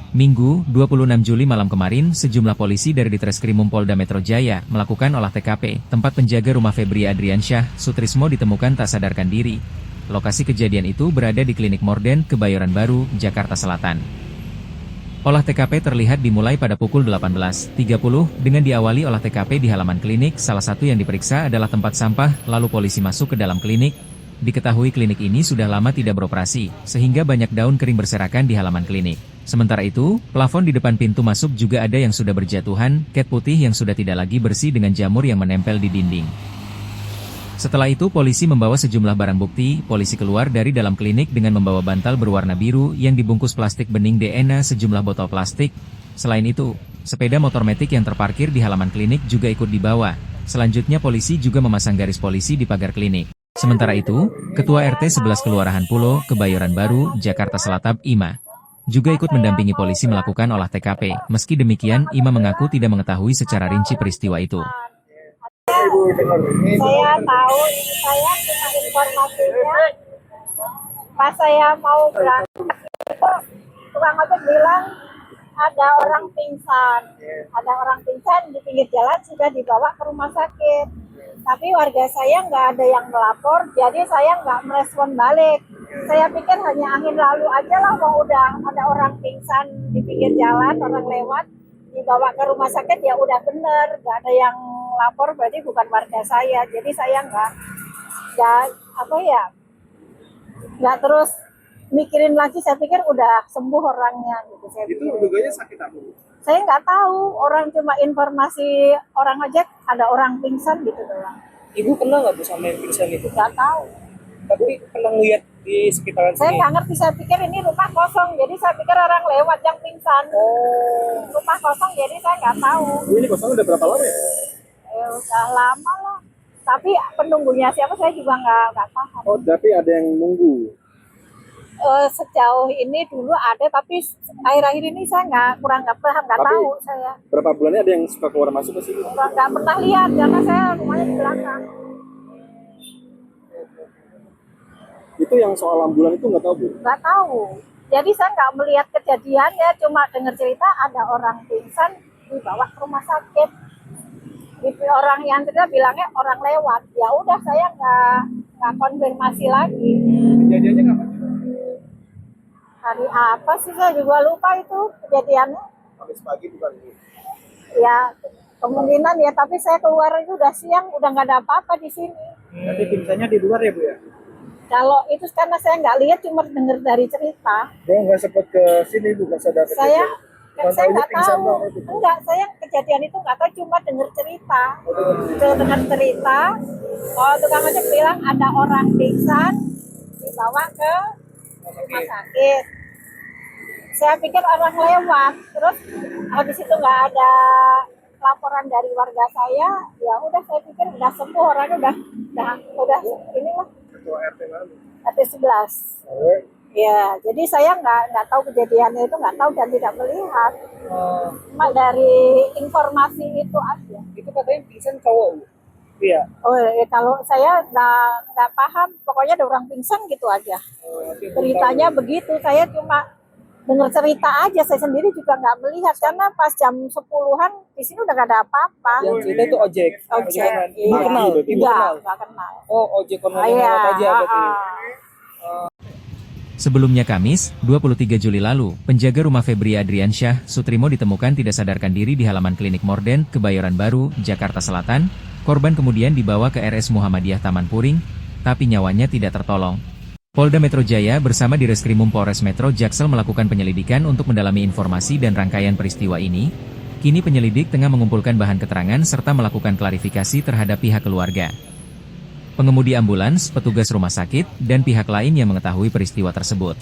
Minggu, 26 Juli malam kemarin, sejumlah polisi dari Ditreskrimum Polda Metro Jaya melakukan olah TKP, tempat penjaga rumah Febri Adriansyah Sutrismo ditemukan tak sadarkan diri. Lokasi kejadian itu berada di Klinik Morden, Kebayoran Baru, Jakarta Selatan. Olah TKP terlihat dimulai pada pukul 18.30 dengan diawali olah TKP di halaman klinik. Salah satu yang diperiksa adalah tempat sampah, lalu polisi masuk ke dalam klinik. Diketahui klinik ini sudah lama tidak beroperasi, sehingga banyak daun kering berserakan di halaman klinik. Sementara itu, plafon di depan pintu masuk juga ada yang sudah berjatuhan, cat putih yang sudah tidak lagi bersih dengan jamur yang menempel di dinding. Setelah itu polisi membawa sejumlah barang bukti. Polisi keluar dari dalam klinik dengan membawa bantal berwarna biru yang dibungkus plastik bening DNA, sejumlah botol plastik. Selain itu, sepeda motor metik yang terparkir di halaman klinik juga ikut dibawa. Selanjutnya polisi juga memasang garis polisi di pagar klinik. Sementara itu, Ketua RT 11 Kelurahan Pulo, Kebayoran Baru, Jakarta Selatan, Ima, juga ikut mendampingi polisi melakukan olah TKP. Meski demikian, Ima mengaku tidak mengetahui secara rinci peristiwa itu. Saya tahu, saya cuma informasinya pas saya mau berangkat itu tukang ojek bilang ada orang pingsan di pinggir jalan, sudah dibawa ke rumah sakit. Tapi warga saya nggak ada yang melapor, jadi saya nggak merespon balik. Saya pikir hanya angin lalu aja lah, mau udah ada orang pingsan di pinggir jalan, orang lewat dibawa ke rumah sakit, ya udah bener, nggak ada yang lapor, berarti bukan warga saya. Jadi saya nggak terus mikirin lagi. Saya pikir udah sembuh orangnya gitu. Itu duganya sakit apa? Saya nggak tahu, orang cuma informasi orang ojek ada orang pingsan gitu doang. Ibu pernah nggak Bu sama yang pingsan itu? Nggak tahu. Tapi pernah lihat di sekitaran Saya sini? nggak ngerti, saya pikir ini rumah kosong, jadi saya pikir orang lewat yang pingsan. Oh. Rumah kosong, jadi saya nggak tahu. Ini kosong udah berapa lama ya? Udah lama lah. Tapi penunggunya siapa saya juga nggak paham. Oh, tapi ada yang nunggu. Sejauh ini dulu ada, tapi akhir-akhir ini saya kurang nggak paham, nggak Tapi tahu saya. berapa bulannya ada yang suka keluar masuk ke sini? Nggak pernah lihat karena saya rumahnya di belakang. Itu yang soal ambulan itu nggak tahu Bu? Nggak tahu. Jadi saya nggak melihat kejadiannya, cuma dengar cerita ada orang pingsan dibawa ke rumah sakit. Orang yang cerita bilangnya orang lewat. Ya udah, saya nggak konfirmasi lagi. Kejadiannya kapan? Hari apa sih, saya juga lupa itu kejadiannya. Habis pagi bukan Bu? Ya kemungkinan ya, tapi saya keluar itu udah siang, udah nggak ada apa-apa di sini. Tapi pingsannya di luar ya Bu ya? Kalau itu karena saya nggak lihat, cuma dengar dari cerita. Dia nggak sempat ke sini Bu, nggak sadar. Saya nggak tahu. Enggak, saya kejadian itu nggak tahu, cuma dengar cerita. Dengar cerita, tukang ojek bilang ada orang pingsan dibawa ke rumah sakit. Saya pikir orang lewat, terus habis itu nggak ada laporan dari warga saya. Ya udah, saya pikir udah sembuh orangnya, udah inilah. Ketua RT lalu. RT 11. Ya, jadi saya nggak tahu kejadiannya itu, nggak tahu dan tidak melihat. Cuma dari informasi itu aja. Itu katanya pingsan cowok Bu? Iya. Oh ya, kalau saya nggak paham, pokoknya ada orang pingsan gitu aja. Beritanya begitu, saya cuma dengar cerita aja, saya sendiri juga nggak melihat karena pas jam 10-an di sini udah nggak ada apa-apa. Yang cerita itu ojek. Ojek. Ibu Iya. kenal? Ibu kenal? Nggak kenal. Oh, ojek online Iya. aja berarti. Sebelumnya Kamis, 23 Juli lalu, penjaga rumah Febri Adriansyah Sutrismo ditemukan tidak sadarkan diri di halaman Klinik Morden, Kebayoran Baru, Jakarta Selatan. Korban kemudian dibawa ke RS Muhammadiyah Taman Puring, tapi nyawanya tidak tertolong. Polda Metro Jaya bersama Direskrimum Polres Metro Jaksel melakukan penyelidikan untuk mendalami informasi dan rangkaian peristiwa ini. Kini penyelidik tengah mengumpulkan bahan keterangan serta melakukan klarifikasi terhadap pihak keluarga, pengemudi ambulans, petugas rumah sakit, dan pihak lain yang mengetahui peristiwa tersebut.